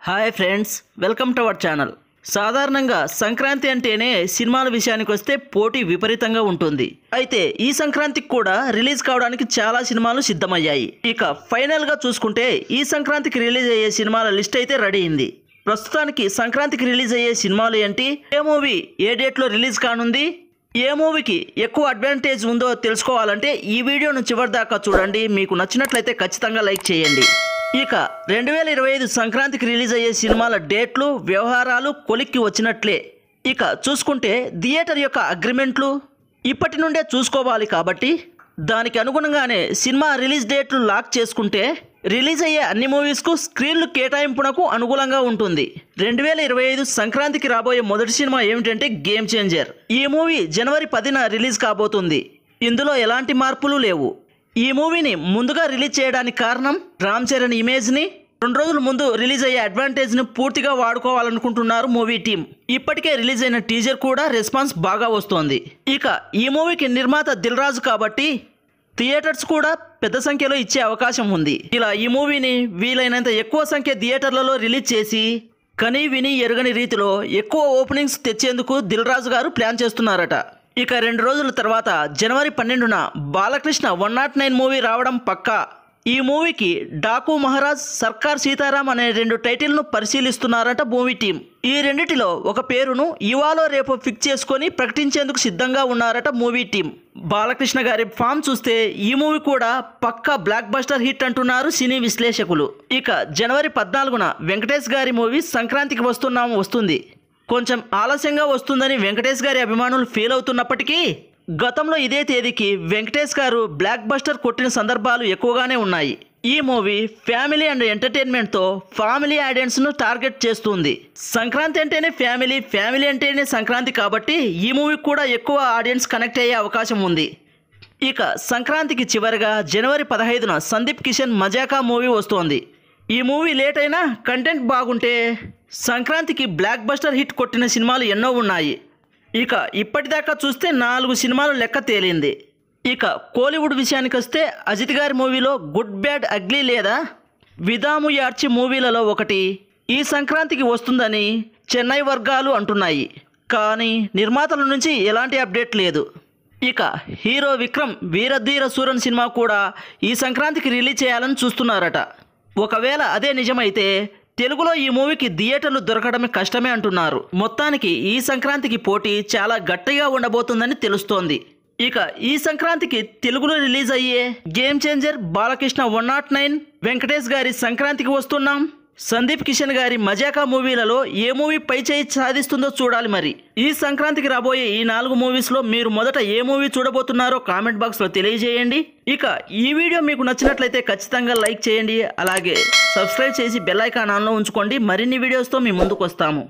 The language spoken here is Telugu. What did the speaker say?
Hi friends, welcome to our channel. సాధారణంగా సంక్రాంతి అంటేనే సినిమాల విషయానికి వస్తే పోటీ విపరీతంగా ఉంటుంది. అయితే ఈ సంక్రాంతికి కూడా రిలీజ్ కావడానికి చాలా సినిమాలు సిద్ధమయ్యాయి. ఇక ఫైనల్గా చూసుకుంటే ఈ సంక్రాంతికి రిలీజ్ అయ్యే సినిమాల లిస్ట్ అయితే రెడీ అయింది. ప్రస్తుతానికి సంక్రాంతికి రిలీజ్ అయ్యే సినిమాలు ఏంటి, ఏ మూవీ ఏ డేట్లో రిలీజ్ కానుంది, ఏ మూవీకి ఎక్కువ అడ్వాంటేజ్ ఉందో తెలుసుకోవాలంటే ఈ వీడియోను చివరి దాకా చూడండి. మీకు నచ్చినట్లయితే ఖచ్చితంగా లైక్ చేయండి. ఇక 2025 సంక్రాంతికి రిలీజ్ అయ్యే సినిమాల డేట్లు, వ్యవహారాలు కొలిక్కి వచ్చినట్లే. ఇక చూసుకుంటే థియేటర్ యొక్క అగ్రిమెంట్లు ఇప్పటి నుండే చూసుకోవాలి. కాబట్టి దానికి అనుగుణంగానే సినిమా రిలీజ్ డేట్లు లాక్ చేసుకుంటే రిలీజ్ అయ్యే అన్ని మూవీస్కు స్క్రీన్లు కేటాయింపునకు అనుకూలంగా ఉంటుంది. 2025 సంక్రాంతికి రాబోయే మొదటి సినిమా ఏమిటంటే గేమ్ చేంజర్. ఈ మూవీ జనవరి 10న రిలీజ్ కాబోతుంది. ఇందులో ఎలాంటి మార్పులు లేవు. ఈ మూవీని ముందుగా రిలీజ్ చేయడానికి కారణం రామ్ చరణ్ ఇమేజ్ని 2 రోజుల ముందు రిలీజ్ అయ్యే అడ్వాంటేజ్ని పూర్తిగా వాడుకోవాలనుకుంటున్నారు మూవీ టీం. ఇప్పటికే రిలీజ్ అయిన టీజర్ కూడా రెస్పాన్స్ బాగా వస్తోంది. ఇక ఈ మూవీకి నిర్మాత దిల్ రాజు కాబట్టి థియేటర్స్ కూడా పెద్ద సంఖ్యలో ఇచ్చే అవకాశం ఉంది. ఇలా ఈ మూవీని వీలైనంత ఎక్కువ సంఖ్య థియేటర్లలో రిలీజ్ చేసి కనీ విని ఎరుగని రీతిలో ఎక్కువ ఓపెనింగ్స్ తెచ్చేందుకు దిల్ రాజు గారు ప్లాన్ చేస్తున్నారట. ఇక 2 రోజుల తర్వాత జనవరి 12న బాలకృష్ణ 109 మూవీ రావడం పక్కా. ఈ మూవీకి డాకు మహారాజ్, సర్కార్ సీతారాం అనే 2 టైటిల్ను పరిశీలిస్తున్నారట మూవీ టీం. ఈ రెండిటిలో ఒక పేరును ఇవాళ రేపు ఫిక్స్ చేసుకొని ప్రకటించేందుకు సిద్ధంగా ఉన్నారట మూవీ టీం. బాలకృష్ణ గారి ఫామ్ చూస్తే ఈ మూవీ కూడా పక్కా బ్లాక్ బస్టర్ హిట్ అంటున్నారు సినీ విశ్లేషకులు. ఇక జనవరి 14న వెంకటేష్ గారి మూవీ సంక్రాంతికి వస్తుంది. కొంచెం ఆలస్యంగా వస్తుందని వెంకటేష్ గారి అభిమానులు ఫీల్ అవుతున్నప్పటికీ గతంలో ఇదే తేదీకి వెంకటేష్ గారు బ్లాక్ బస్టర్ కొట్టిన సందర్భాలు ఎక్కువగానే ఉన్నాయి. ఈ మూవీ ఫ్యామిలీ అండ్ ఎంటర్టైన్మెంట్తో ఫ్యామిలీ ఆడియన్స్ను టార్గెట్ చేస్తుంది. సంక్రాంతి అంటేనే ఫ్యామిలీ, ఫ్యామిలీ అంటేనే సంక్రాంతి కాబట్టి ఈ మూవీకి కూడా ఎక్కువ ఆడియన్స్ కనెక్ట్ అయ్యే అవకాశం ఉంది. ఇక సంక్రాంతికి చివరిగా జనవరి 15న సందీప్ కిషన్ మజాకా మూవీ వస్తోంది. ఈ మూవీ లేట్ అయినా కంటెంట్ బాగుంటే సంక్రాంతికి బ్లాక్ బస్టర్ హిట్ కొట్టిన సినిమాలు ఎన్నో ఉన్నాయి. ఇక ఇప్పటిదాకా చూస్తే 4 సినిమాలు లెక్క తేలింది. ఇక కోలీవుడ్ విషయానికి వస్తే అజిత్ గారి మూవీలో గుడ్ బ్యాడ్ అగ్లీ లేదా విదాము యాడ్చి మూవీలలో ఒకటి ఈ సంక్రాంతికి వస్తుందని చెన్నై వర్గాలు అంటున్నాయి. కానీ నిర్మాతల నుంచి ఎలాంటి అప్డేట్ లేదు. ఇక హీరో విక్రమ్ వీరధీర సూరన్ సినిమా కూడా ఈ సంక్రాంతికి రిలీజ్ చేయాలని చూస్తున్నారట. ఒకవేళ అదే నిజమైతే తెలుగులో ఈ మూవీకి థియేటర్లు దొరకడమే కష్టమే అంటున్నారు. మొత్తానికి ఈ సంక్రాంతికి పోటీ చాలా గట్టిగా ఉండబోతుందని తెలుస్తోంది. ఇక ఈ సంక్రాంతికి తెలుగులో రిలీజ్ అయ్యే గేమ్ చేంజర్, బాలకృష్ణ 109, వెంకటేష్ గారి సంక్రాంతికి వస్తున్నాం, సందీప్ కిషన్ గారి మజాకా మూవీలలో ఏ మూవీ పై చేయి సాధిస్తుందో చూడాలి. మరి ఈ సంక్రాంతికి రాబోయే ఈ 4 మూవీస్లో మీరు మొదట ఏ మూవీ చూడబోతున్నారో కామెంట్ బాక్స్లో తెలియజేయండి. ఇక ఈ వీడియో మీకు నచ్చినట్లయితే ఖచ్చితంగా లైక్ చేయండి. అలాగే సబ్స్క్రైబ్ చేసి బెల్ ఐకాన్ ఆన్లో ఉంచుకోండి. మరిన్ని వీడియోస్తో మీ ముందుకు వస్తాము.